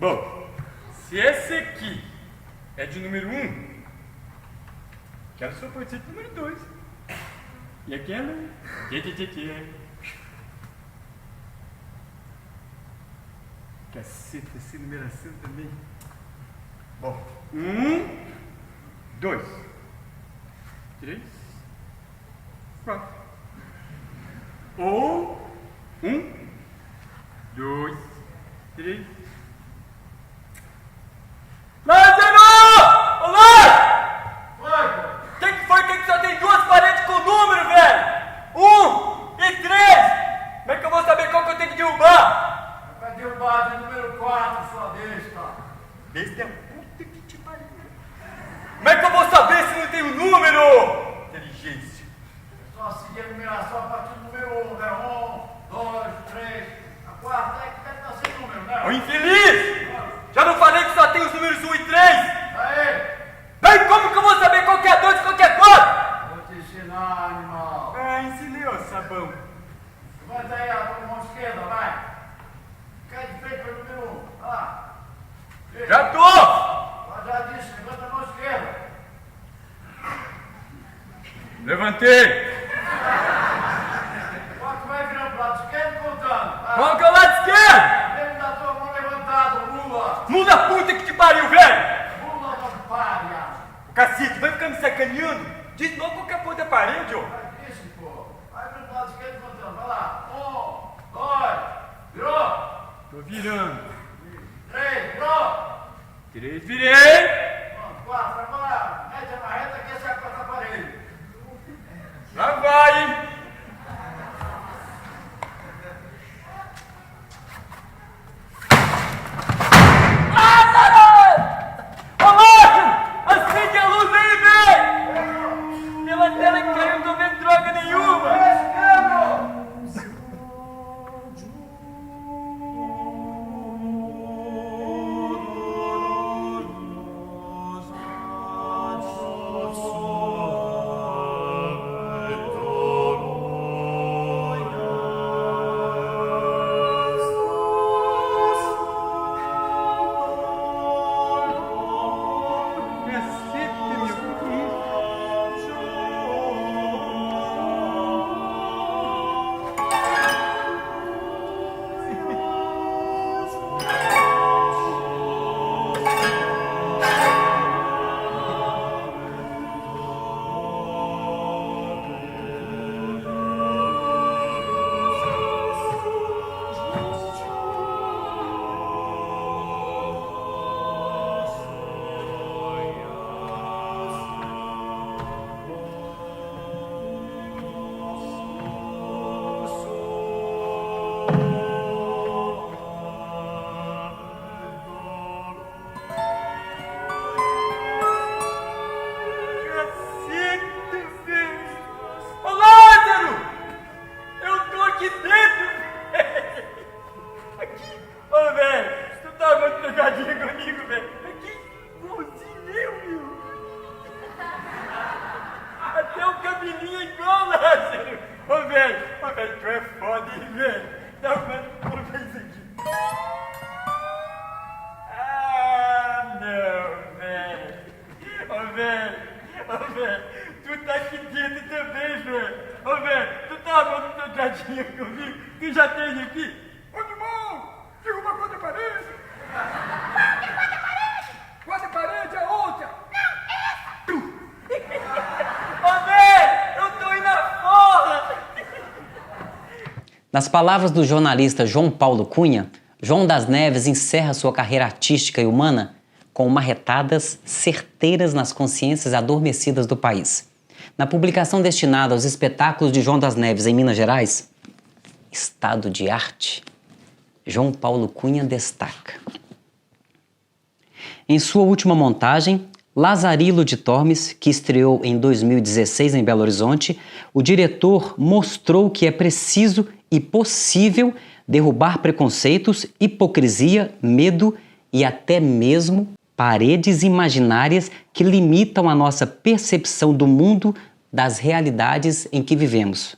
Bom, se esse aqui é de número 1, quero só pode ser de número 2. E aquela? Caceta, essa numeração também. Bom, 1, 2, 3, 4. Ou 1, 2, 3. Lázaro! Ô Lázaro! Quem que foi que só tem duas paredes com número, velho? 1 e 3! Como é que eu vou saber qual que eu tenho que derrubar? Vai derrubar de número 4, sua besta. Besta é puta que te pariu. Como é que eu vou saber se não tem um número? Inteligência. É só seguir a numeração a partir do número 1, né? 1, 2, 3. A quarta é que deve estar sem número, né? Ô infeliz! Já não falei que só tem os números 1 e 3? Aí! Bem, como que eu vou saber qual que é 2 e qual que é 4? Vou te ensinar, animal. Ensinei, ô sabão. Levanta aí a tua mão esquerda, vai. Fica de frente para o número 1. Vai lá. Já tô! Já disse, levanta a mão esquerda. Levantei! Agora tu vai virando para o lado esquerdo contando. Vai. Qual que é o lado esquerdo? Mesmo da tua mão levantada, mula. Mula puta que te pariu, velho! Mula vampária. Cacete, vai ficar me sacaneando? Diz logo qual que é a porra da parede, ó. Vai disse, pô. Vai virando para o lado esquerdo contando. Vai lá. 1, 2, virou. Tô virando. 3, virou. 3, virei. Pronto, 4, agora mete a marreta que essa é a quarta parede. Lá vai, hein? Ô, Lázaro! Acende a luz aí, velho! Pela tela que caiu, não tô vendo droga nenhuma! Tu tá aqui dentro também, velho. Ô, velho, tu tá arrumando teu tradinho comigo? Tu já tem aqui? Ô, irmão, derruba a quarta parede. Não, que quarta parede? Quarta parede é outra. Não, essa. Ô, velho, eu tô indo na porra. Nas palavras do jornalista João Paulo Cunha, João das Neves encerra sua carreira artística e humana com marretadas certeiras nas consciências adormecidas do país. Na publicação destinada aos espetáculos de João das Neves em Minas Gerais, Estado de Arte, João Paulo Cunha destaca. Em sua última montagem, Lazarilo de Tormes, que estreou em 2016 em Belo Horizonte, o diretor mostrou que é preciso e possível derrubar preconceitos, hipocrisia, medo e até mesmo paredes imaginárias que limitam a nossa percepção do mundo, das realidades em que vivemos.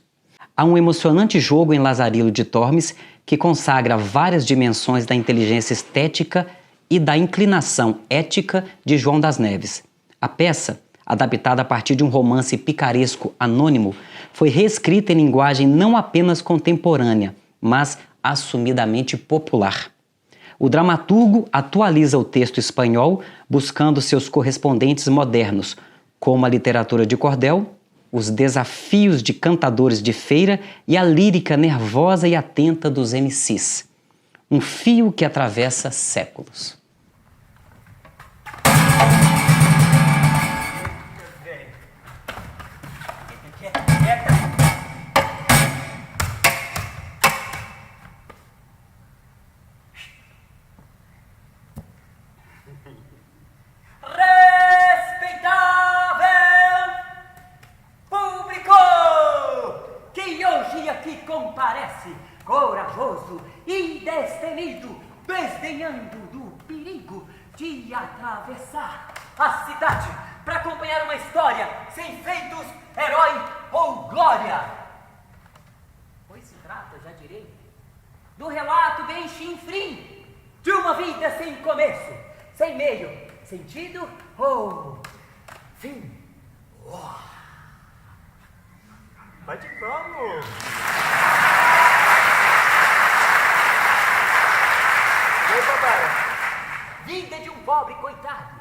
Há um emocionante jogo em Lazarilo de Tormes que consagra várias dimensões da inteligência estética e da inclinação ética de João das Neves. A peça, adaptada a partir de um romance picaresco anônimo, foi reescrita em linguagem não apenas contemporânea, mas assumidamente popular. O dramaturgo atualiza o texto espanhol buscando seus correspondentes modernos, como a literatura de cordel, os desafios de cantadores de feira e a lírica nervosa e atenta dos MCs. Um fio que atravessa séculos. Respeitável público que hoje aqui comparece, corajoso e destemido, desdenhando do perigo de atravessar a cidade para acompanhar uma história sem feitos, herói ou glória. Pois se trata, já direi, do relato bem chinfrim de uma vida sem começo, sem meio, sentido ou fim. Bate vamos! Oi, papai! Vida de um pobre coitado,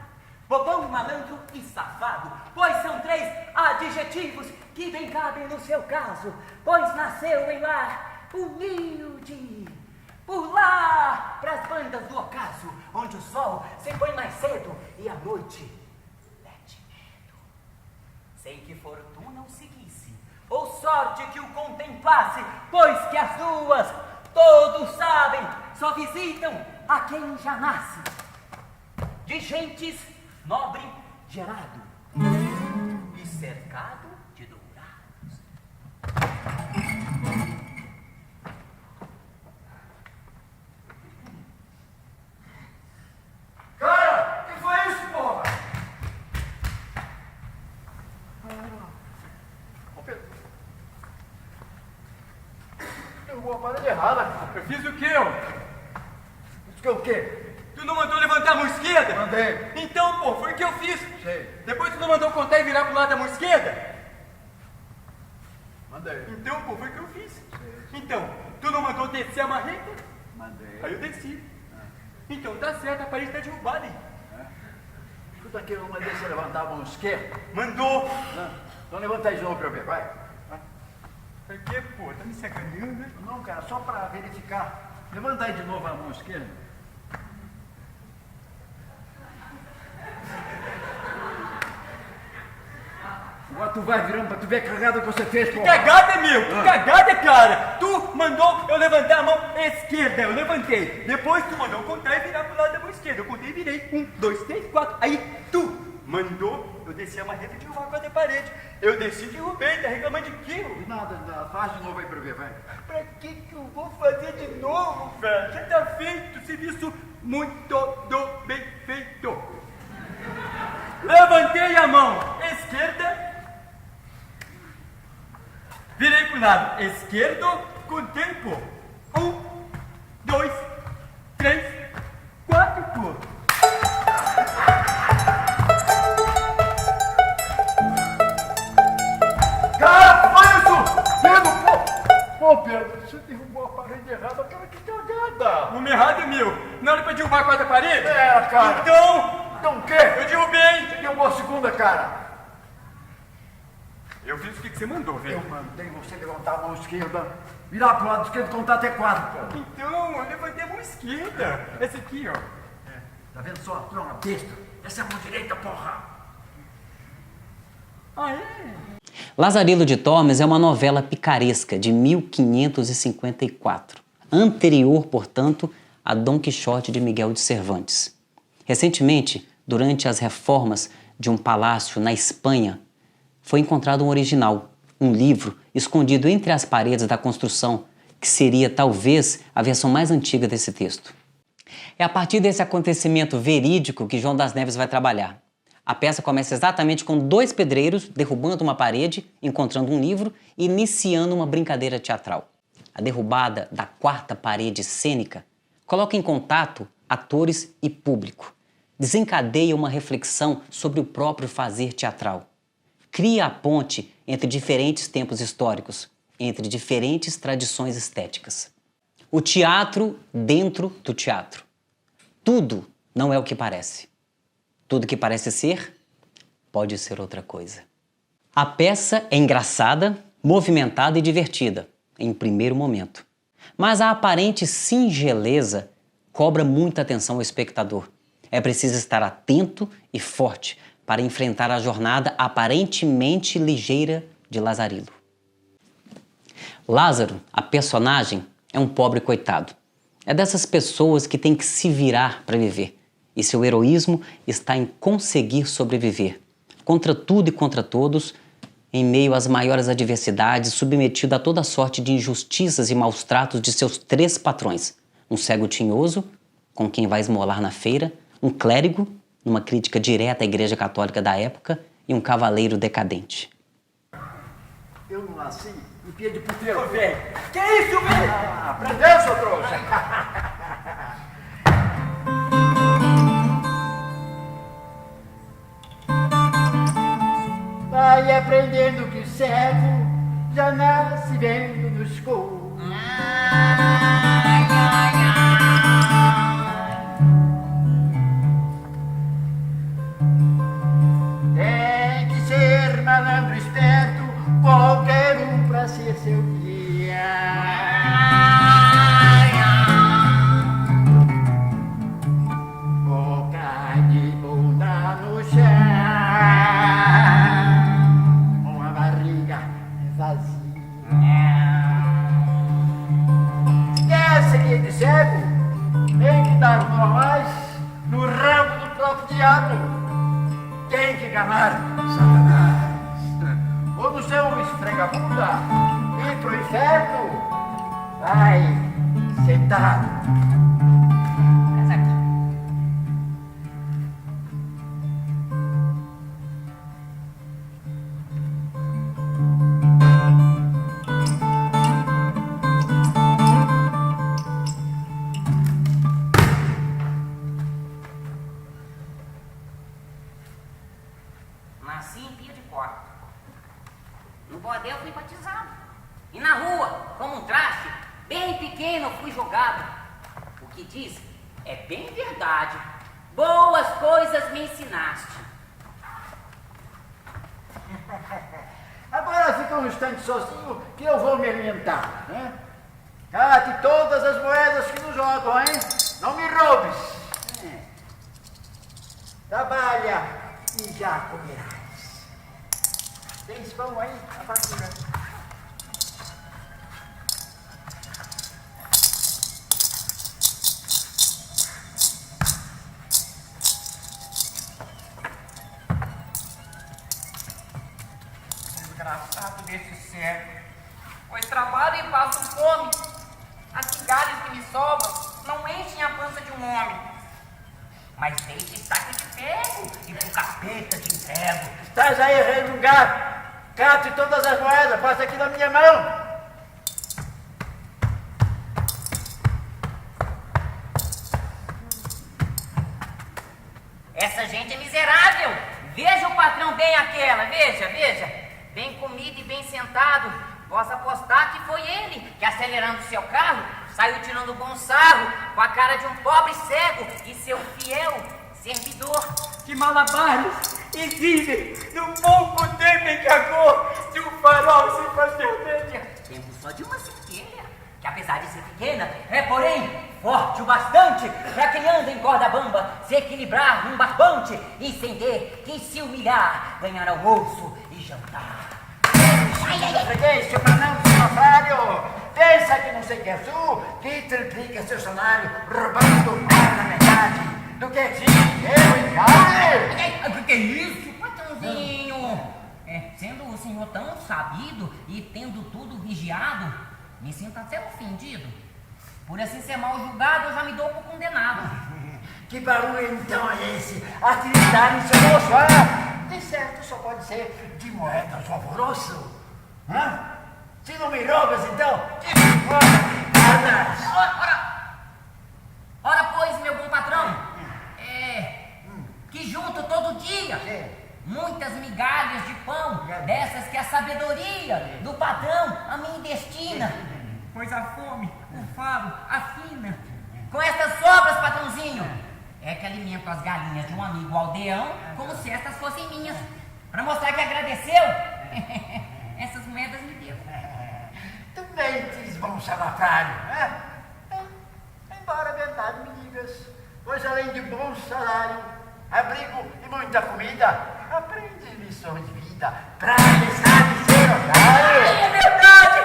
bobão, malandro e safado, pois são 3 adjetivos que bem cabem no seu caso, pois nasceu em lar humilde, por lá pras bandas do ocaso, onde o sol se põe mais cedo e a noite mete medo. Sem que fortuna o seguisse, ou sorte que o contemplasse, pois que as ruas, todos sabem, só visitam a quem já nasce. De gentes nobre gerado e cercado de dourados. Cara, que foi isso, porra? Ô, Pedro. Derrubou a parede errada, cara. Eu fiz o quê, ó? Isso que é o quê? Tu não mandou levantar a mão esquerda? Mandei. Então, pô, foi o que eu fiz. Sei. Depois tu não mandou contar e virar pro lado da mão esquerda? Mandei. Então, pô, foi o que eu fiz. Então, tu não mandou descer a marreta? Mandei. Aí eu desci. Então tá certo, a parede tá derrubada, hein? Tu tá querendo mandar você levantar a mão esquerda? Mandou. Não. Então levanta aí de novo pra eu ver, vai. Por quê, pô? Tá me sacaneando, né? Não, cara, só pra verificar. Levanta aí de novo a mão esquerda. Agora tu vai virando pra tu ver a cagada que você fez, pô. Cagada, meu! Que cagada, cara! Tu mandou eu levantar a mão esquerda, eu levantei. Depois tu mandou eu contar e virar pro lado da mão esquerda. Eu contei e virei. 1, 2, 3, 4. Aí tu mandou eu descer a marreta e derrubar a quarta parede. Eu desci e derrubei, tá reclamando de quê? Nada, faz de novo aí pra eu ver, vai. Pra que eu vou fazer de novo, velho? Já tá feito, serviço muito bem feito. Levantei a mão esquerda, virei pro lado esquerdo com tempo. 1, 2, 3, 4, pô. Cara, foi isso! Pedro, pô! Pô, Pedro, você derrubou a parede errada, cara, que cagada! Nome errado é meu. Não era pra derrubar a quarta parede? É, cara. Então, o quê? eu derrubei. Você derrubou a segunda, cara. Eu fiz o que você mandou, velho. Eu mandei você levantar a mão esquerda, virar pro lado esquerdo e contar até 4, pô. Então, eu levantei a mão esquerda. Essa aqui, ó. Tá vendo só? Tu é uma besta. Essa é a mão direita, porra. Ah, é? Lazarilo de Tormes é uma novela picaresca de 1554, anterior, portanto, a Dom Quixote de Miguel de Cervantes. Recentemente, durante as reformas de um palácio na Espanha, foi encontrado um original, um livro escondido entre as paredes da construção, que seria talvez a versão mais antiga desse texto. É a partir desse acontecimento verídico que João das Neves vai trabalhar. A peça começa exatamente com 2 pedreiros derrubando uma parede, encontrando um livro e iniciando uma brincadeira teatral. A derrubada da 4ª parede cênica coloca em contato atores e público. Desencadeia uma reflexão sobre o próprio fazer teatral. Cria a ponte entre diferentes tempos históricos, entre diferentes tradições estéticas. O teatro dentro do teatro. Tudo não é o que parece. Tudo que parece ser, pode ser outra coisa. A peça é engraçada, movimentada e divertida, em um primeiro momento. Mas a aparente singeleza cobra muita atenção ao espectador. É preciso estar atento e forte para enfrentar a jornada aparentemente ligeira de Lazarilo. Lázaro, a personagem, é um pobre coitado. É dessas pessoas que tem que se virar para viver. E seu heroísmo está em conseguir sobreviver, contra tudo e contra todos, em meio às maiores adversidades, submetido a toda sorte de injustiças e maus tratos de seus 3 patrões. Um cego tinhoso, com quem vai esmolar na feira, um clérigo, numa crítica direta à Igreja Católica da época, e um cavaleiro decadente. Eu não nasci em pia de puteiro. Ô, velho, que isso, velho? Aprendeu, seu trouxa? Vai aprendendo que o cego já nasce vendo no escuro. Tem que ser malandro esperto, qualquer um pra ser seu guia. Boca de bunda no chão, uma barriga vazia. Quer seguir de cego? Tem que dar os normais no ramo do próprio diabo. Tem que enganar Satanás. Ou no seu esfregabunda, ir pro inferno, vai sentar. Nasci em Pia de Corte. No bordel fui batizado. E na rua, como um traste, bem pequeno fui jogado. O que diz é bem verdade. Boas coisas me ensinaste. Agora fica um instante sozinho que eu vou me alimentar, né? Cate todas as moedas que nos jogam, hein? Não me roubes. Trabalha e já comerás. Tem pão aí? A fatura. Desgraçado desse cego, pois trabalho e passo fome. As migalhas que me sobram não enchem a pança de um homem. Mas deixe estaca de ferro e pro capeta te entrego. Estás aí a resmungar. Cate todas as moedas, passa aqui na minha mão. Essa gente é miserável. Veja o patrão bem aquela, veja, veja. Bem comido e bem sentado. Posso apostar que foi ele que, acelerando seu carro, saiu tirando bom sarro com a cara de um pobre cego e seu fiel servidor. Que malabares exibem num pouco tempo em que a cor de um farol se faz vermelha. Temos só de uma centelha, que apesar de ser pequena, é porém forte o bastante para quem anda em corda bamba se equilibrar num barbante e entender que se humilhar, ganhar almoço e jantar. Freguês, para não ser otário. Pensa que não sei que é tu, que triplica seu salário, roubando mais da metade do que dinheiro e carne. O que é isso, patrãozinho? Sendo o senhor tão sabido e tendo tudo vigiado, me sinto até ofendido. Por assim ser mal julgado, eu já me dou por condenado. Que barulho então é esse? Atividade em seu moço, ah? De certo só pode ser de moedas do alvoroço. Hã? Se não me roubas então, Ora, pois, meu bom patrão, muitas migalhas de pão, dessas que a sabedoria do patrão a mim destina. Pois a fome, o faro, a fina. Com estas sobras, patrãozinho, é que alimento as galinhas de um amigo aldeão, como se estas fossem minhas. Para mostrar que agradeceu, essas moedas me deu. Também diz bom salafrário, né? Embora a verdade me digas, pois além de bom salário, abrigo e muita comida, aprende lições de vida pra deixar de ser otário. É verdade!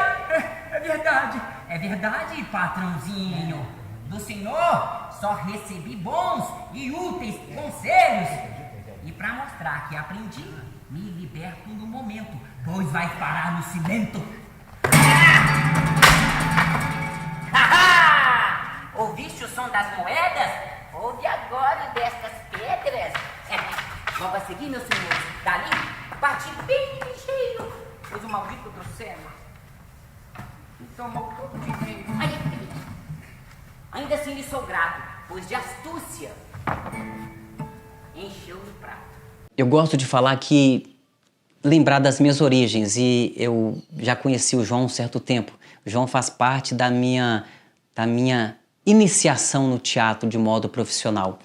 É verdade! É verdade, patrãozinho! Do senhor só recebi bons e úteis conselhos. E pra mostrar que aprendi, me liberto no momento, pois vai parar no cimento. Ouviste o som das moedas? Ouve agora destas pedras. Logo a seguir, meus senhores, dali, parti bem ligeiro, pois o maldito do céu me tomou todo o dinheiro. Ainda assim lhe sou grato, pois de astúcia encheu o prato. Eu gosto de falar que lembrar das minhas origens, e eu já conheci o João há um certo tempo. O João faz parte da minha iniciação no teatro de modo profissional.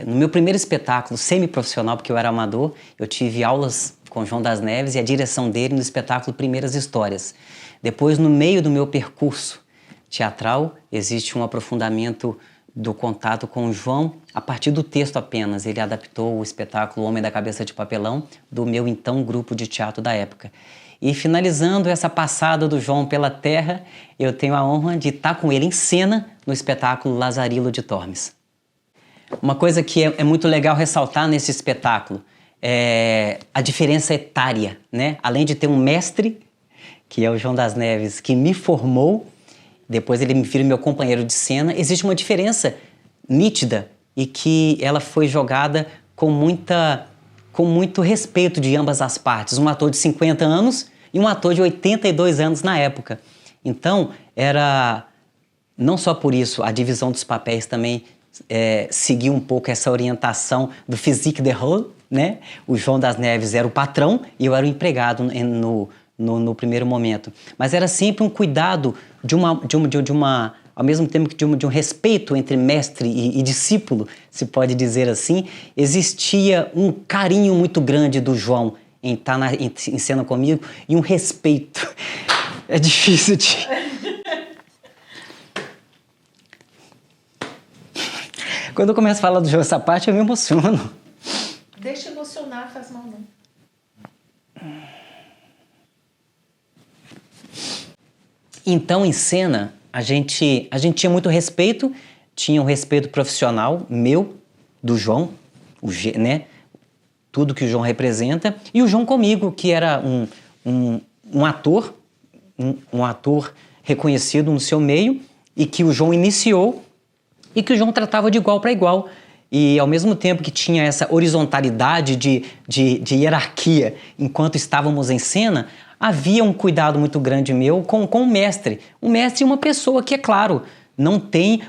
No meu primeiro espetáculo semi-profissional, porque eu era amador, eu tive aulas com o João das Neves e a direção dele no espetáculo Primeiras Histórias. Depois, no meio do meu percurso teatral, existe um aprofundamento do contato com o João a partir do texto apenas. Ele adaptou o espetáculo Homem da Cabeça de Papelão do meu então grupo de teatro da época. E finalizando essa passada do João pela terra, eu tenho a honra de estar com ele em cena no espetáculo Lazarilo de Tormes. Uma coisa que é muito legal ressaltar nesse espetáculo é a diferença etária, né? Além de ter um mestre, que é o João das Neves, que me formou, depois ele me vira meu companheiro de cena, existe uma diferença nítida e que ela foi jogada com muito respeito de ambas as partes. Um ator de 50 anos e um ator de 82 anos na época. Então, era não só por isso, a divisão dos papéis também seguiu um pouco essa orientação do physique de rôle, né? O João das Neves era o patrão e eu era o empregado no primeiro momento. Mas era sempre um cuidado ao mesmo tempo que de um respeito entre mestre e discípulo, se pode dizer assim. Existia um carinho muito grande do João em estar em cena comigo e um respeito. É difícil de... Quando eu começo a falar do João essa parte, eu me emociono. Deixa emocionar, faz mal não. Então, em cena, a gente tinha muito respeito, tinha um respeito profissional meu, do João, né? Tudo que o João representa, e o João comigo, que era um ator, um ator reconhecido no seu meio, e que o João iniciou, e que o João tratava de igual para igual. E ao mesmo tempo que tinha essa horizontalidade de hierarquia enquanto estávamos em cena, havia um cuidado muito grande meu com o mestre. O mestre é uma pessoa que, é claro, não tem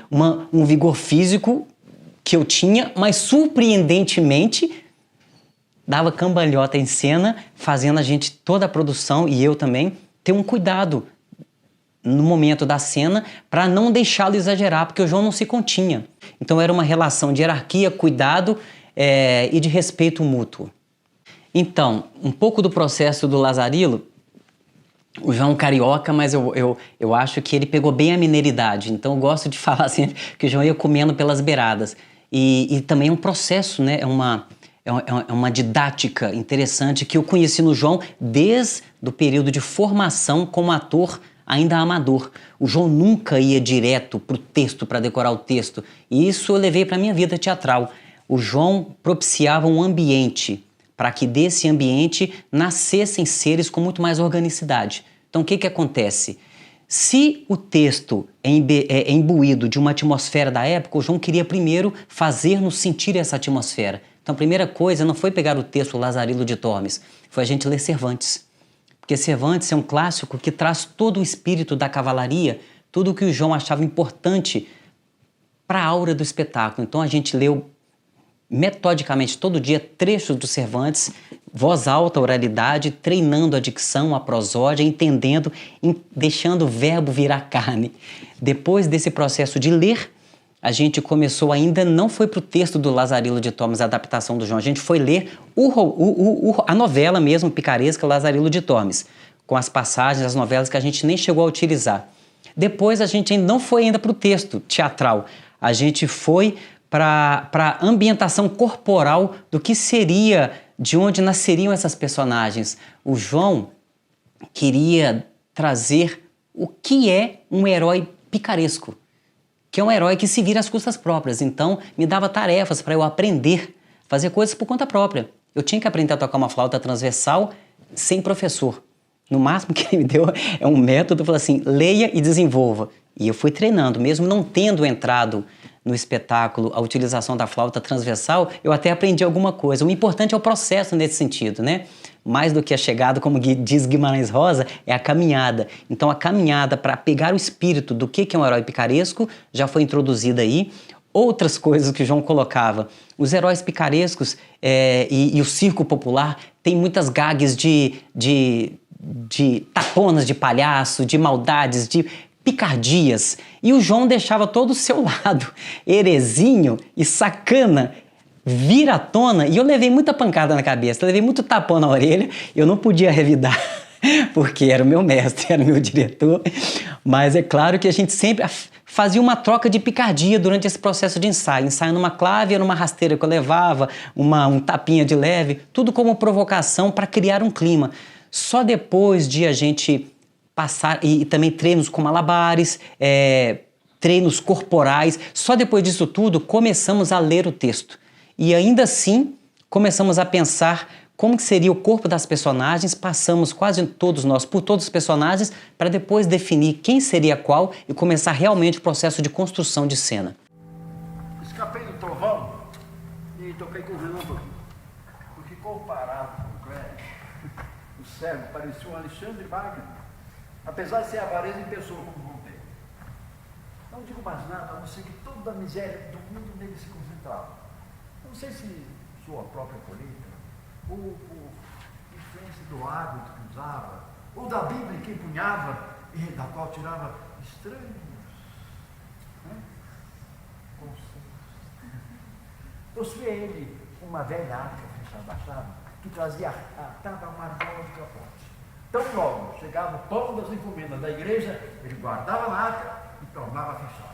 um vigor físico que eu tinha, mas surpreendentemente dava cambalhota em cena, fazendo a gente, toda a produção, e eu também, ter um cuidado no momento da cena para não deixá-lo exagerar, porque o João não se continha. Então era uma relação de hierarquia, cuidado e de respeito mútuo. Então, um pouco do processo do Lazarilo, o João é um carioca, mas eu acho que ele pegou bem a mineiridade. Então eu gosto de falar assim, que o João ia comendo pelas beiradas. E também é um processo, né? É uma didática interessante que eu conheci no João desde o período de formação como ator ainda amador. O João nunca ia direto para o texto, para decorar o texto. E isso eu levei para a minha vida teatral. O João propiciava um ambiente para que desse ambiente nascessem seres com muito mais organicidade. Então o que acontece? Se o texto é imbuído de uma atmosfera da época, o João queria primeiro fazer-nos sentir essa atmosfera. Então a primeira coisa não foi pegar o texto Lazarilo de Tormes, foi a gente ler Cervantes. Porque Cervantes é um clássico que traz todo o espírito da cavalaria, tudo o que o João achava importante para a aura do espetáculo. Então a gente leu metodicamente todo dia trechos do Cervantes, voz alta, oralidade, treinando a dicção, a prosódia, entendendo, deixando o verbo virar carne. Depois desse processo de ler, a gente começou, ainda não foi para o texto do Lazarilo de Tormes, a adaptação do João, a gente foi ler a novela mesmo, picaresca, Lazarilo de Tormes, com as passagens, as novelas que a gente nem chegou a utilizar. Depois a gente não foi ainda para o texto teatral, a gente foi para a ambientação corporal do que seria, de onde nasceriam essas personagens. O João queria trazer o que é um herói picaresco, que é um herói que se vira às custas próprias. Então, me dava tarefas para eu aprender, fazer coisas por conta própria. Eu tinha que aprender a tocar uma flauta transversal sem professor. No máximo que ele me deu é um método, falou assim, leia e desenvolva. E eu fui treinando, mesmo não tendo entrado no espetáculo a utilização da flauta transversal, eu até aprendi alguma coisa. O importante é o processo nesse sentido, né? Mais do que a chegada, como diz Guimarães Rosa, é a caminhada. Então a caminhada para pegar o espírito do que é um herói picaresco já foi introduzida aí. Outras coisas que o João colocava. Os heróis picarescos e o circo popular tem muitas gags de taponas de palhaço, de maldades, de picardias. E o João deixava todo o seu lado heresinho e sacana vir à tona, e eu levei muita pancada na cabeça, levei muito tapão na orelha, eu não podia revidar, porque era o meu mestre, era o meu diretor, mas é claro que a gente sempre fazia uma troca de picardia durante esse processo de ensaio numa clave, numa rasteira que eu levava, um tapinha de leve, tudo como provocação para criar um clima. Só depois de a gente passar, e também treinos com malabares, treinos corporais, só depois disso tudo começamos a ler o texto. E ainda assim, começamos a pensar como que seria o corpo das personagens, passamos quase todos nós por todos os personagens para depois definir quem seria qual e começar realmente o processo de construção de cena. Escapei do trovão e toquei com o relâmpago, porque comparado com o Cléber, o cego parecia um Alexandre Wagner, apesar de ser avareza em pessoa como Voltaire. Não digo mais nada, a não ser que toda a miséria do mundo nele se concentrava. Não sei se sua própria colheita, ou por influência do hábito que usava, ou da Bíblia que empunhava e da qual tirava estranhos conceitos. Possuía ele uma velha arca fechada, que trazia atada a uma argola de capote. Tão logo chegava o pão das encomendas da igreja, ele guardava na arca e tornava a fechar.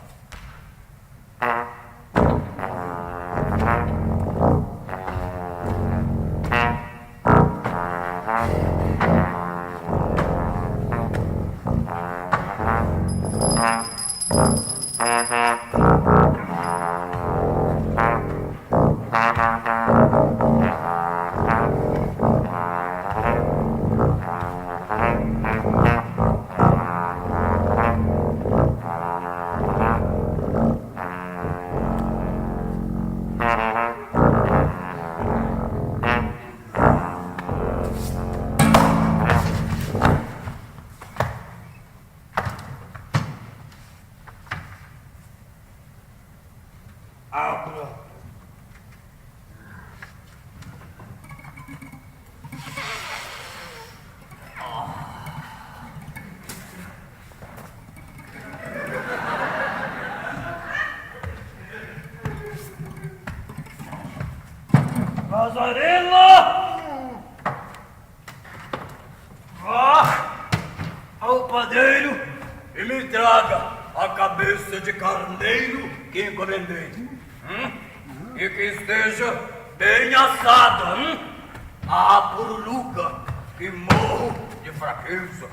Lazarilo! Vá ao padeiro e me traga a cabeça de carneiro que encomendei. E que esteja bem assada. A pururuca, que morro de fraqueza.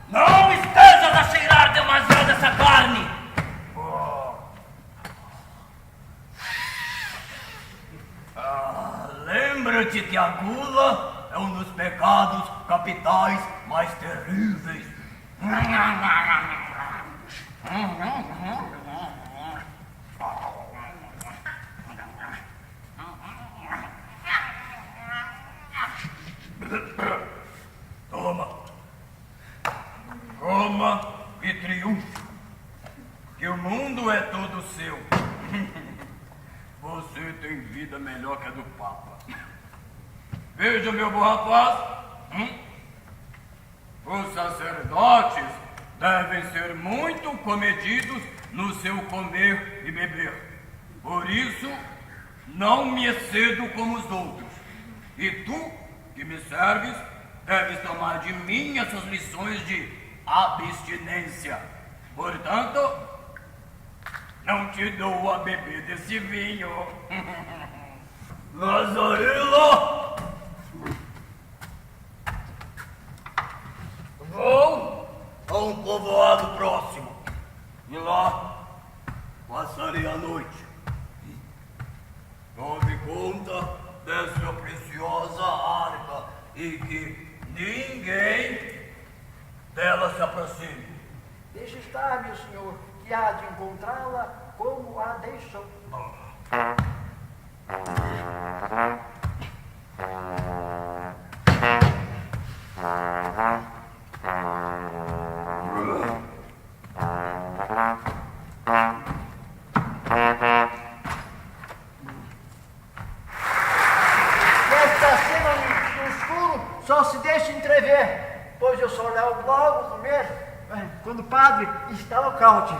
Não estejas a noite que a gula é um dos pecados capitais mais terríveis. Toma. Coma e triunfe. Que o mundo é todo seu. Você tem vida melhor que a do Papa. Veja, meu bom rapaz. Os sacerdotes devem ser muito comedidos no seu comer e beber. Por isso, não me excedo como os outros. E tu, que me serves, deves tomar de mim essas lições de abstinência. Portanto, não te dou a beber desse vinho. Lazarilo! Vou a um povoado próximo. E lá passarei a noite. Tome conta dessa preciosa arca e que ninguém dela se aproxime. Deixa estar, meu senhor, que há de encontrá-la como a deixou. Esta cena no escuro só se deixa entrever, pois eu só levo logo comer quando o padre está ao caute.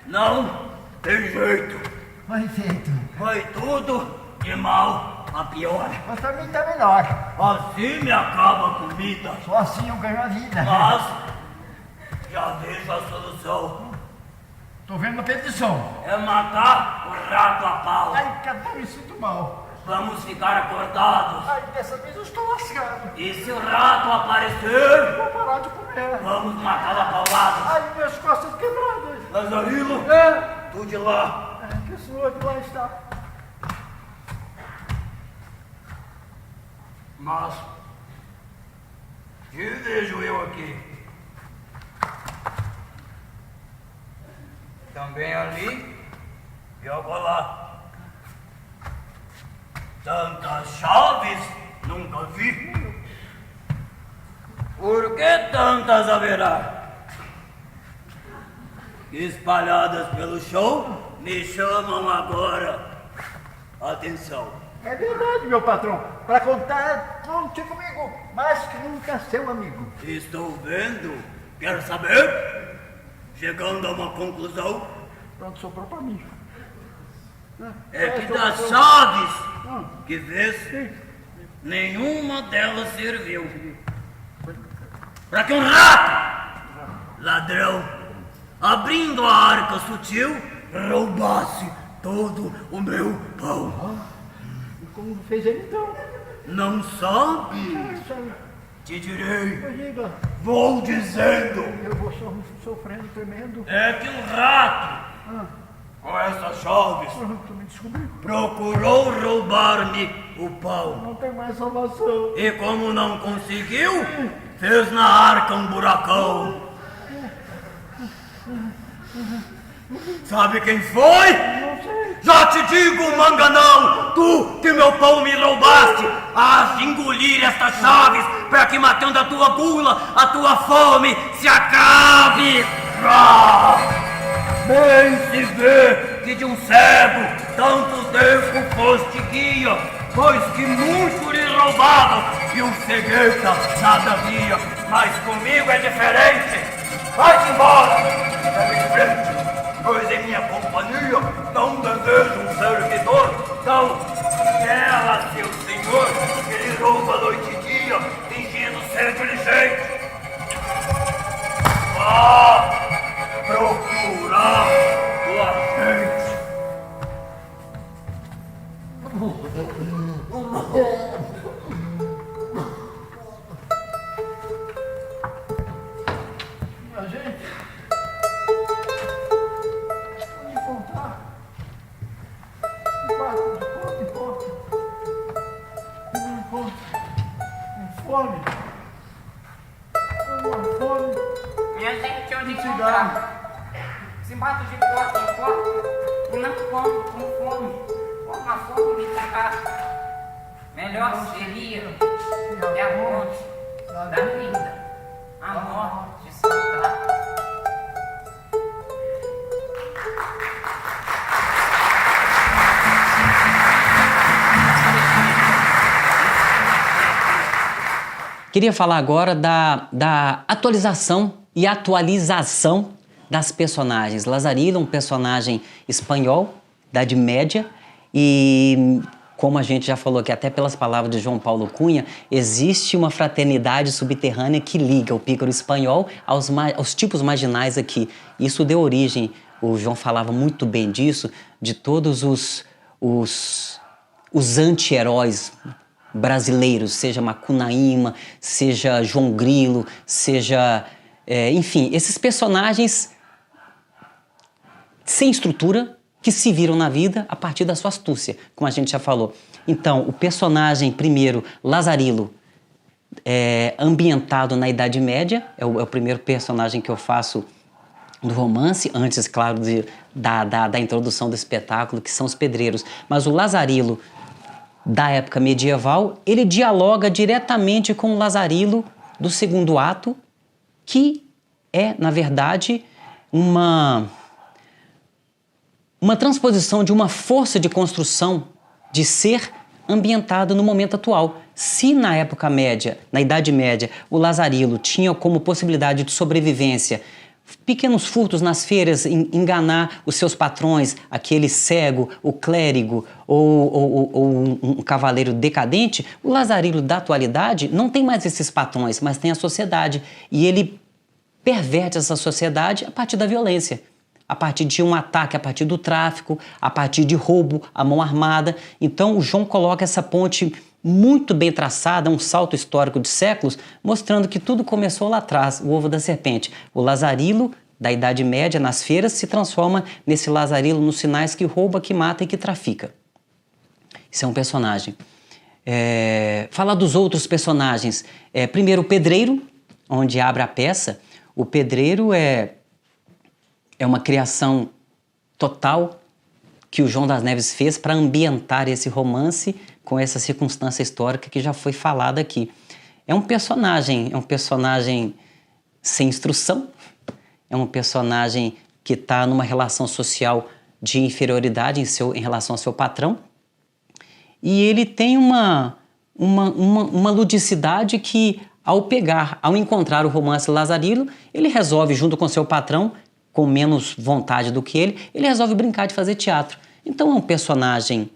Não tem jeito. Vai feito. Vai tudo de mal a pior. Mas pra mim tá melhor. Assim me acaba a comida. Só assim eu ganho a vida. Mas já vejo a solução. Tô vendo a petição. É matar o rato a pau. Ai, cada me sinto mal. Vamos ficar acordados. Ai, dessa vez eu estou lascado. E se o rato aparecer, Vou parar de comer. vamos matá-lo a pauladas. Ai, minhas costas quebradas. Lazarilo, tu de lá. Que o senhor de lá está. Mas que vejo eu aqui? Também ali e acolá. Tantas chaves nunca vi. Por que tantas haverá? Espalhadas pelo chão, me chamam agora a atenção. É verdade, meu patrão. Para contar, conte comigo. Mais que nunca seu amigo. Estou vendo. Quer saber? Chegando a uma conclusão. Pronto, soprou para mim. É que das chaves que vês, nenhuma delas serviu. Para que um rato, ladrão, abrindo a arca sutil, roubasse todo o meu pão. E como fez ele então? Não sabe? Sabe, Te direi. mas diga, Vou dizendo. eu vou sofrendo tremendo. É que um rato, com essas chaves, Tu me descobriu. procurou roubar-me o pau. Não tem mais salvação. E como não conseguiu, fez na arca um buracão. Sabe quem foi? Não sei. Já te digo, manganão, tu que meu pão me roubaste, hás de engolir estas chaves para que matando a tua gula, a tua fome se acabe. Bem se vê que de um cego tanto tempo foste guia, pois que muito lhe roubavam e um cegueta nada via, mas comigo é diferente. Vai-te embora, segue em frente. Pois em minha companhia não desejo um servidor, não. Ela, seu senhor, que lhe rouba noite e dia, fingindo ser diligente. Vá procurar tua gente. Minha gente, onde encontrar? De porta em porta. Eu não encontro. Com fome. Com uma fome. Minha gente, onde Cigarro. encontrar? Se bato de porta em porta e não como com fome, com uma fome me tacar. Melhor seria que a morte da vida, a morte soltar. Queria falar agora da atualização e atualização das personagens. Lazarillo é um personagem espanhol, da Idade Média, e como a gente já falou aqui, até pelas palavras de João Paulo Cunha, existe uma fraternidade subterrânea que liga o pícaro espanhol aos tipos marginais aqui. Isso deu origem, o João falava muito bem disso, de todos os anti-heróis brasileiros, seja Macunaíma, seja João Grilo, seja... enfim, esses personagens sem estrutura que se viram na vida a partir da sua astúcia, como a gente já falou. Então, o personagem, primeiro, Lazarillo, ambientado na Idade Média, é o primeiro personagem que eu faço do romance, antes, claro, da introdução do espetáculo, que são os pedreiros. Mas o Lazarillo da época medieval, ele dialoga diretamente com o Lazarillo do segundo ato, que é, na verdade, uma transposição de uma força de construção de ser ambientado no momento atual. Se na época média, na Idade Média, o Lazarillo tinha como possibilidade de sobrevivência pequenos furtos nas feiras, enganar os seus patrões, aquele cego, o clérigo ou um cavaleiro decadente, o Lazarillo da atualidade não tem mais esses patrões, mas tem a sociedade. E ele perverte essa sociedade a partir da violência, a partir de um ataque, a partir do tráfico, a partir de roubo à mão armada. Então o João coloca essa ponte muito bem traçada, um salto histórico de séculos, mostrando que tudo começou lá atrás, o ovo da serpente. O Lazarillo da Idade Média, nas feiras, se transforma nesse Lazarillo nos sinais que rouba, que mata e que trafica. Isso é um personagem. Falar dos outros personagens. Primeiro, o pedreiro, onde abre a peça. O pedreiro é uma criação total que o João das Neves fez para ambientar esse romance com essa circunstância histórica que já foi falada aqui. É um personagem sem instrução, é um personagem que está numa relação social de inferioridade em relação ao seu patrão, e ele tem uma ludicidade que, ao encontrar o romance Lazarillo, ele resolve, junto com seu patrão, com menos vontade do que ele resolve brincar de fazer teatro. Então é um personagem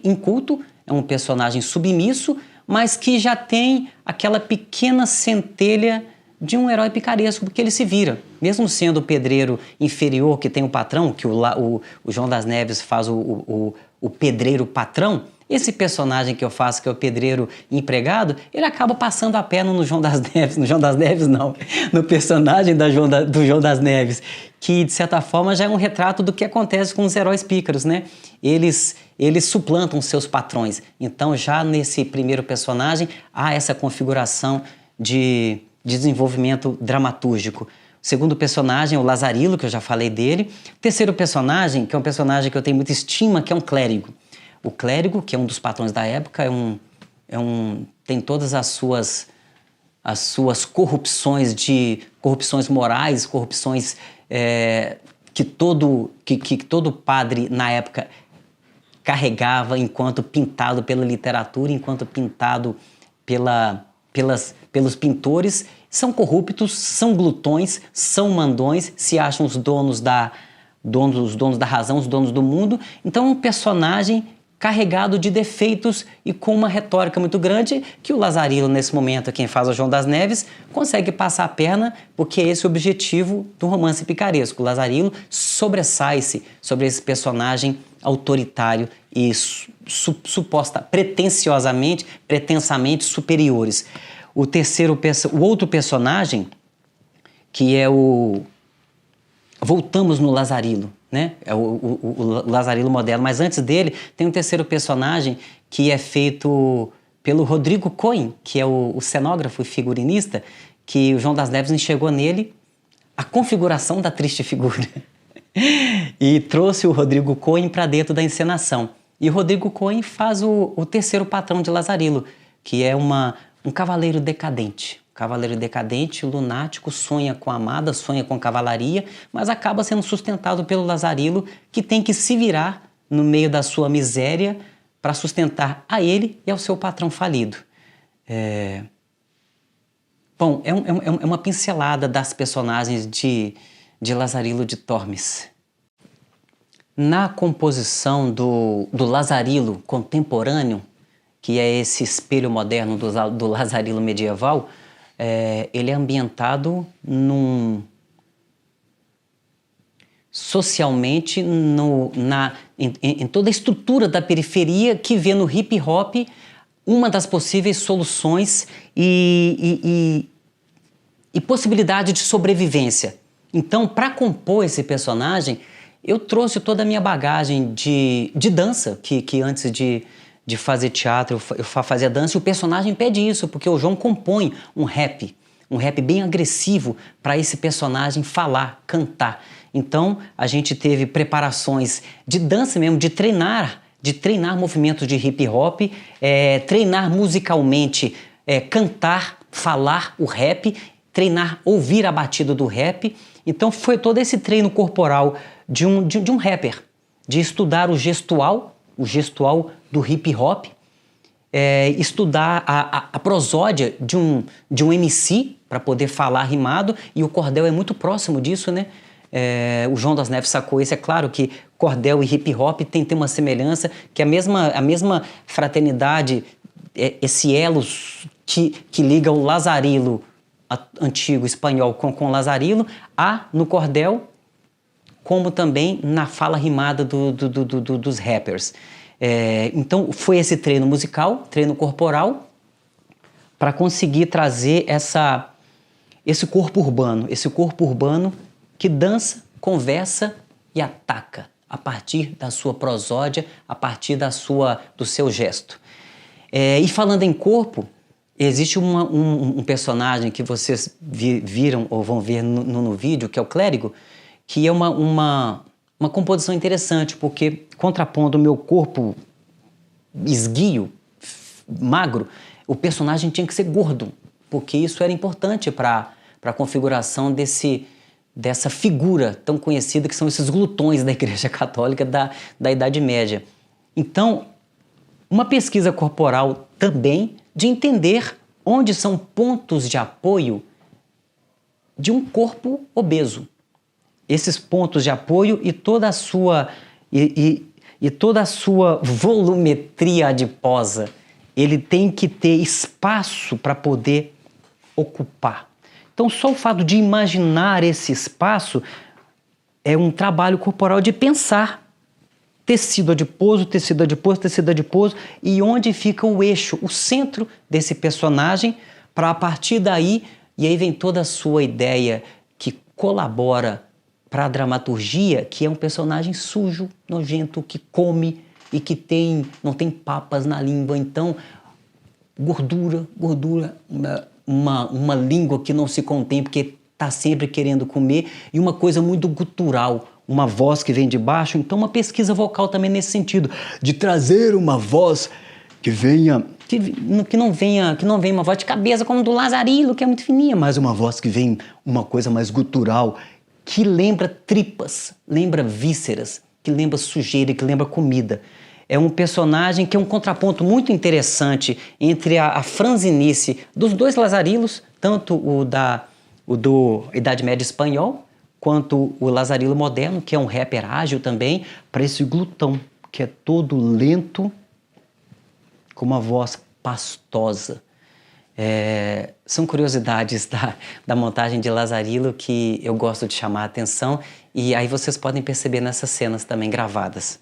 inculto, é um personagem submisso, mas que já tem aquela pequena centelha de um herói picaresco, porque ele se vira. Mesmo sendo o pedreiro inferior que tem o patrão, que o João das Neves faz o pedreiro patrão, Esse personagem que eu faço, que é o pedreiro empregado, ele acaba passando a perna no João das Neves. No João das Neves, não. No personagem do João das Neves, que, de certa forma, já é um retrato do que acontece com os heróis pícaros, né? Eles suplantam seus patrões. Então, já nesse primeiro personagem, há essa configuração de desenvolvimento dramatúrgico. O segundo personagem é o Lazarilo, que eu já falei dele. O terceiro personagem, que é um personagem que eu tenho muita estima, que é um clérigo. O clérigo, que é um dos patrões da época, tem todas as suas corrupções morais, corrupções que todo padre na época carregava enquanto pintado pela literatura, enquanto pintado pelos pintores. São corruptos, são glutões, são mandões, se acham os donos da razão, os donos do mundo. Então é um personagem carregado de defeitos e com uma retórica muito grande que o Lazarilo, nesse momento, quem faz o João das Neves, consegue passar a perna, porque esse é o objetivo do romance picaresco. O Lazarilo sobressai-se sobre esse personagem autoritário e pretensamente superiores. O outro personagem, que é voltamos no Lazarilo, né? É o Lazarilo moderno, mas antes dele tem um terceiro personagem que é feito pelo Rodrigo Cohen, que é o cenógrafo e figurinista, que o João das Neves enxergou nele a configuração da triste figura e trouxe o Rodrigo Cohen para dentro da encenação. E o Rodrigo Cohen faz o terceiro patrão de Lazarilo, que é um cavaleiro decadente. Cavaleiro decadente, lunático, sonha com a amada, sonha com a cavalaria, mas acaba sendo sustentado pelo Lazarilo, que tem que se virar no meio da sua miséria para sustentar a ele e ao seu patrão falido. Bom, é uma pincelada das personagens de Lazarilo de Tormes. Na composição do Lazarilo contemporâneo, que é esse espelho moderno do Lazarilo medieval, ele é ambientado socialmente em toda a estrutura da periferia, que vê no hip hop uma das possíveis soluções e possibilidade de sobrevivência. Então, para compor esse personagem, eu trouxe toda a minha bagagem de dança, que antes de fazer teatro eu fazia dança, e o personagem pede isso, porque o João compõe um rap bem agressivo para esse personagem falar, cantar. Então, a gente teve preparações de dança mesmo, de treinar movimentos de hip hop, treinar musicalmente, cantar, falar o rap, treinar, ouvir a batida do rap. Então, foi todo esse treino corporal de um rapper, de estudar o gestual do hip hop, estudar a prosódia de um MC para poder falar rimado, e o cordel é muito próximo disso, né? O João das Neves sacou isso. É claro que cordel e hip hop tem uma semelhança, que a mesma fraternidade, esse elo que liga o Lazarilo antigo espanhol com o Lazarilo, há no cordel, como também na fala rimada dos rappers. Então foi esse treino musical, treino corporal, para conseguir trazer esse corpo urbano que dança, conversa e ataca a partir da sua prosódia, a partir do seu gesto. E falando em corpo, existe um personagem que vocês viram ou vão ver no vídeo, que é o clérigo, que é uma composição interessante, porque contrapondo o meu corpo esguio, magro, o personagem tinha que ser gordo, porque isso era importante para a configuração dessa figura tão conhecida que são esses glutões da Igreja Católica da Idade Média. Então, uma pesquisa corporal também de entender onde são pontos de apoio de um corpo obeso. Esses pontos de apoio e toda a sua volumetria adiposa, ele tem que ter espaço para poder ocupar. Então, só o fato de imaginar esse espaço é um trabalho corporal de pensar tecido adiposo, tecido adiposo, tecido adiposo, e onde fica o eixo, o centro desse personagem, para a partir daí, e aí vem toda a sua ideia que colabora para a dramaturgia, que é um personagem sujo, nojento, que come e que não tem papas na língua, então gordura, uma língua que não se contém porque está sempre querendo comer, e uma coisa muito gutural, uma voz que vem de baixo. Então uma pesquisa vocal também nesse sentido, de trazer uma voz que venha, que não venha uma voz de cabeça como do Lazarilo, que é muito fininha, mas uma voz que vem uma coisa mais gutural, que lembra tripas, lembra vísceras, que lembra sujeira, que lembra comida. É um personagem que é um contraponto muito interessante entre a franzinice dos dois Lazarilos, tanto o do Idade Média espanhol, quanto o Lazarilo moderno, que é um rapper ágil também, para esse glutão, que é todo lento, com uma voz pastosa. São curiosidades da montagem de Lazarilo que eu gosto de chamar a atenção, e aí vocês podem perceber nessas cenas também gravadas.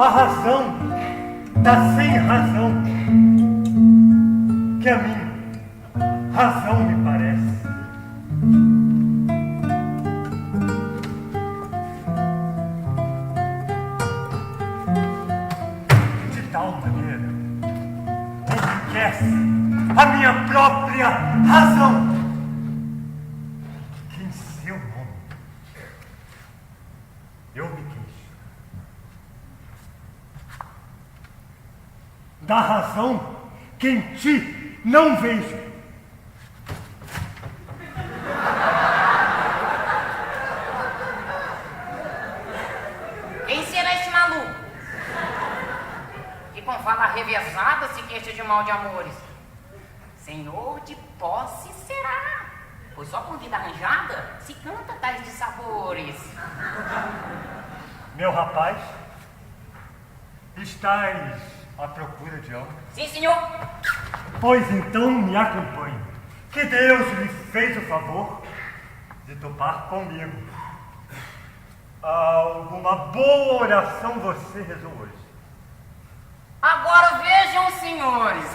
A razão tá sem razão, que a minha razão me parece. De tal maneira, enriquece a minha própria razão, que em seu nome eu me queixo. Da razão que em ti não vejo. Quem será esse maluco? Que com fala revezada se queixa de mal de amores. Senhor de posse será, pois só com vida arranjada se canta tais de sabores. Meu rapaz, estás à procura de algo? Sim, senhor. Pois então me acompanhe, que Deus lhe fez o favor de topar comigo. Alguma boa oração você rezou hoje? Agora vejam, senhores.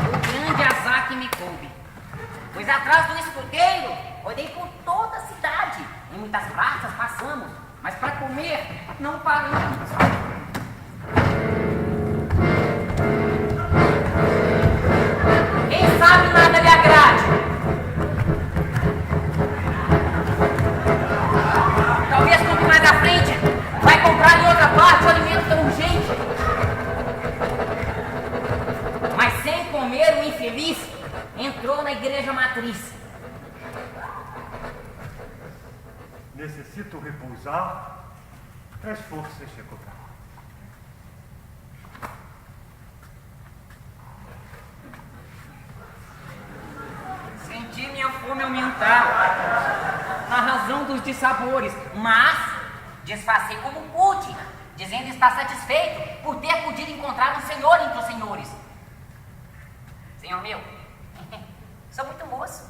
O grande azar que me coube. Pois atrás do escudeiro, rodei por toda a cidade. Em muitas praças passamos, mas para comer não paramos. Quem sabe nada lhe agrade. Talvez compre mais à frente. Vai comprar em outra parte o alimento tão urgente. Mas sem comer, o infeliz entrou na igreja matriz. Necessito repousar para as forças recobrar. Senti minha fome aumentar, na razão dos dissabores, mas disfarcei como pude, dizendo estar satisfeito por ter podido encontrar um senhor entre os senhores. Senhor meu, sou muito moço,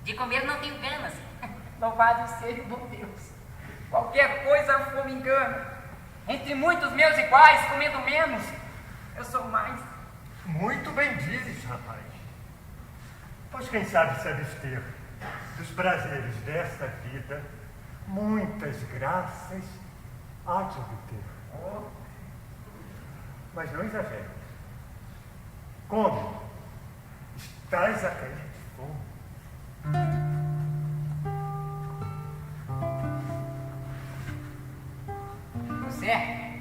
de comer não tenho ganas. Louvado seja o bom Deus. Qualquer coisa a fome engana. Entre muitos meus iguais, comendo menos, eu sou mais. Muito bem dizes, rapaz. Pois quem sabe se abster dos prazeres desta vida, muitas graças há de obter. Mas não exagere. Come. Estás a cair de fome. Você é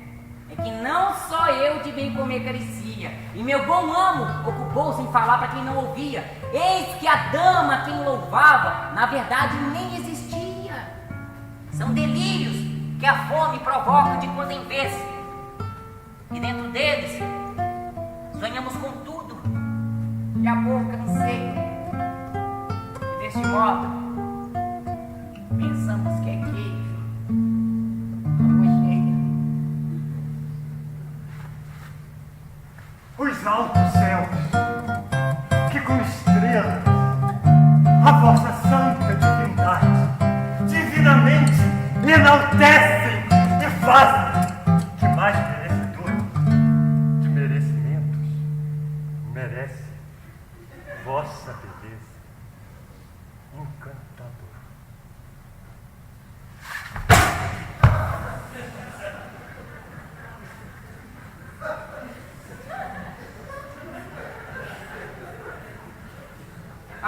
que não só eu de bem comer carecia, e meu bom amo ocupou-se em falar para quem não ouvia. Eis que a dama quem louvava, na verdade nem existia. São delírios que a fome provoca de quando em vez. E dentro deles, sonhamos com tudo, e a boca anseia. E deste modo,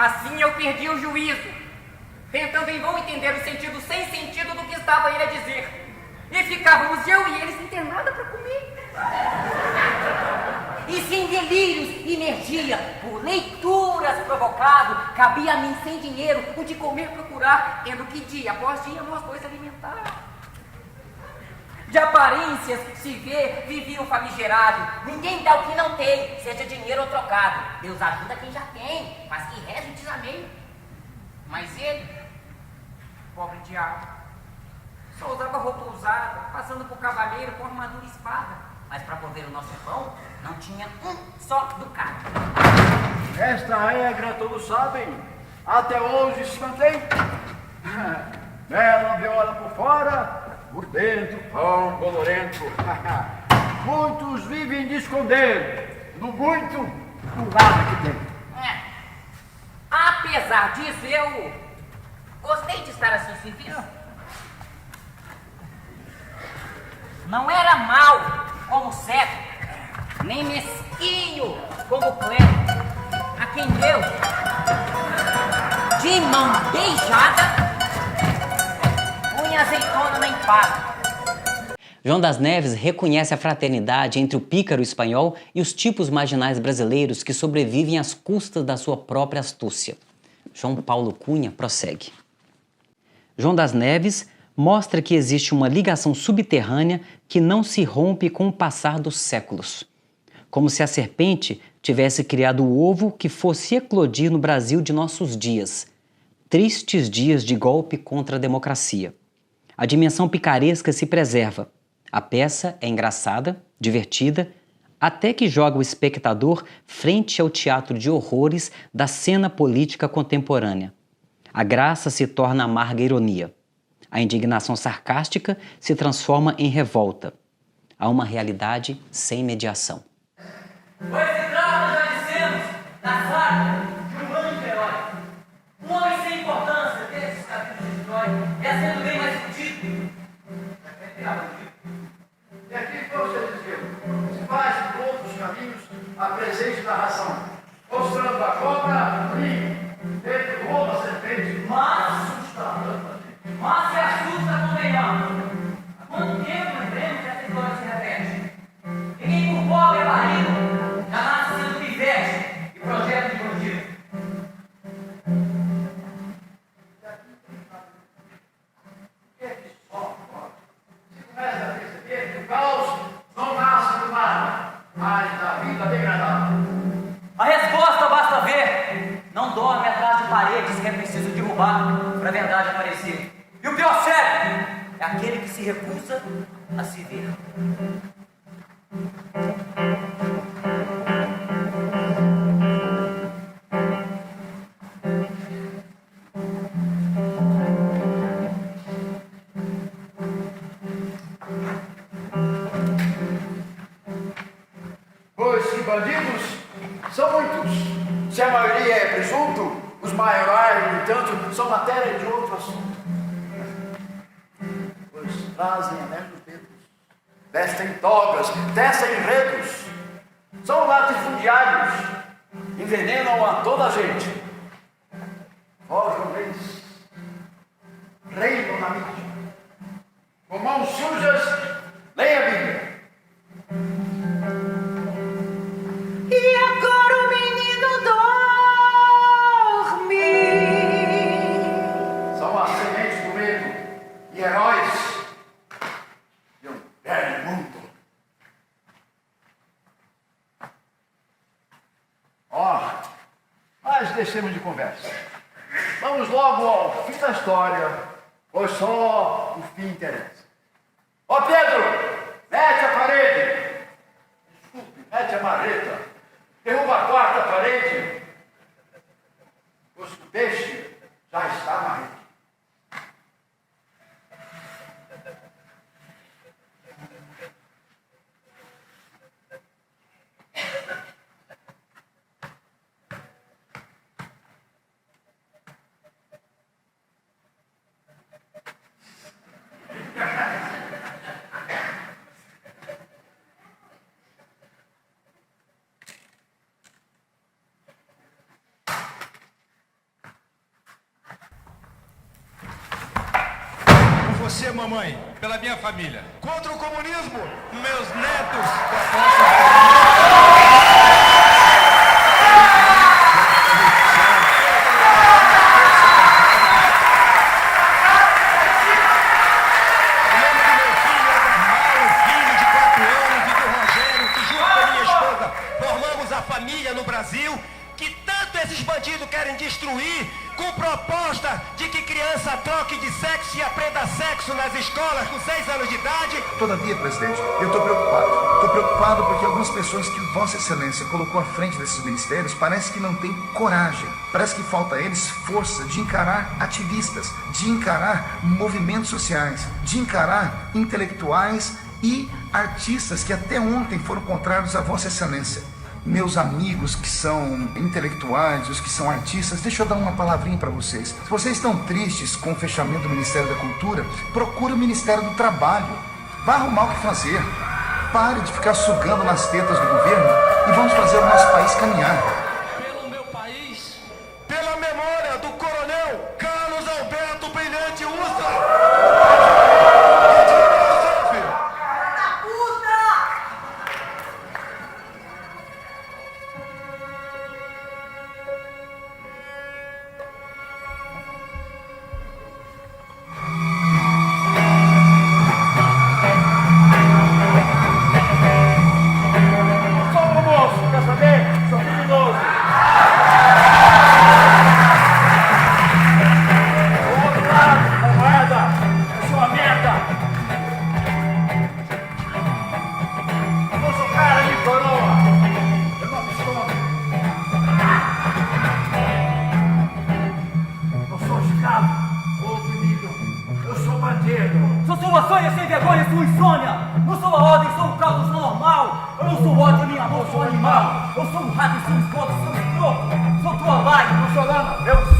Assim eu perdi o juízo, tentando em vão entender o sentido sem sentido do que estava ele a dizer. E ficávamos eu e ele sem ter nada para comer. E sem delírios, imergia por leituras provocado, cabia a mim sem dinheiro, o de comer procurar, tendo que dia após dia nós dois alimentar. De aparências se vê, vivia o famigerado. Ninguém dá o que não tem, seja dinheiro ou trocado. Deus ajuda quem já tem, mas que reza e diz amém. Mas ele, pobre diabo, só usava roupa usada, passando por cavaleiro com armadura e espada. Mas para prover o nosso pão, não tinha um só ducado. Esta regra todos sabem, até hoje se mantém. Bela viola por fora, por dentro pão bolorento. Muitos vivem de esconder, no muito, o nada que tem. Apesar disso, eu gostei de estar a seu serviço. Não era mau como cego, nem mesquinho como clero, a quem Deus, de mão beijada, punha azeitona na empada. João das Neves reconhece a fraternidade entre o pícaro espanhol e os tipos marginais brasileiros que sobrevivem às custas da sua própria astúcia. João Paulo Cunha prossegue. João das Neves mostra que existe uma ligação subterrânea que não se rompe com o passar dos séculos. Como se a serpente tivesse criado o ovo que fosse eclodir no Brasil de nossos dias. Tristes dias de golpe contra a democracia. A dimensão picaresca se preserva. A peça é engraçada, divertida, até que joga o espectador frente ao teatro de horrores da cena política contemporânea. A graça se torna amarga ironia. A indignação sarcástica se transforma em revolta. Há uma realidade sem mediação. Pois nós já dissemos na saga de um grande herói. Um homem sem importância desses capítulos de história, é sendo bem mais fudido. E aqui você dizia, se faz por outros caminhos a presente da razão, mostrando a cobra, dentro do ovo a serpente, Mas se assusta, convenhamos. Há quanto tempo lembremos que essa história se repete? Ninguém por pobre é barrigo, já nasce sendo pivete e projeto de bandido. começa a perceber que o caos não nasce do nada, mas da vida degradada. A resposta basta ver. Não dorme atrás de paredes que é preciso derrubar para a verdade aparecer. E o pior cego é aquele que se recusa a se ver. Pois se bandidos são muitos, se a maioria é presunto, os maiorais, no entanto, são matéria de outro assunto. Pois trazem anéis nos dedos, vestem togas, tecem enredos, são latifundiários, envenenam a toda a gente. Forjam leis, reinam na mídia, com mãos sujas, leem a Bíblia. E agora o menino dorme. São as sementes do medo e heróis de um velho mundo. Mas deixemos de conversa. Vamos logo ao fim da história, pois só o fim interessa. Ó Pedro, mete a parede. Desculpe, mete a marreta. Derruba a quarta parede. Pois o peixe já está na rede. você, mamãe, pela minha família. Contra o comunismo, meus netos. No Brasil, que tanto esses bandidos querem destruir, com proposta de que criança troque de sexo e aprenda sexo nas escolas com 6 anos de idade. Todavia, presidente, eu estou preocupado. Estou preocupado porque algumas pessoas que Vossa Excelência colocou à frente desses ministérios parece que não têm coragem. Parece que falta a eles força de encarar ativistas, de encarar movimentos sociais, de encarar intelectuais e artistas que até ontem foram contrários a Vossa Excelência. Meus amigos que são intelectuais, os que são artistas, deixa eu dar uma palavrinha para vocês. Se vocês estão tristes com o fechamento do Ministério da Cultura, procure o Ministério do Trabalho. Vá arrumar o que fazer. Pare de ficar sugando nas tetas do governo e vamos fazer o nosso país caminhar. Pelo meu país, pela memória do coronel Carlos Alberto Brilhante Ustra. Sou sua sonha sem vergonha, sua insônia. Não sou a ordem, sou o caos, sou normal. Eu não sou ódio, nem amor, sou animal. Eu sou um rato e sou um esgoto, sou um escroto. Sou tua live, não sou lama. Eu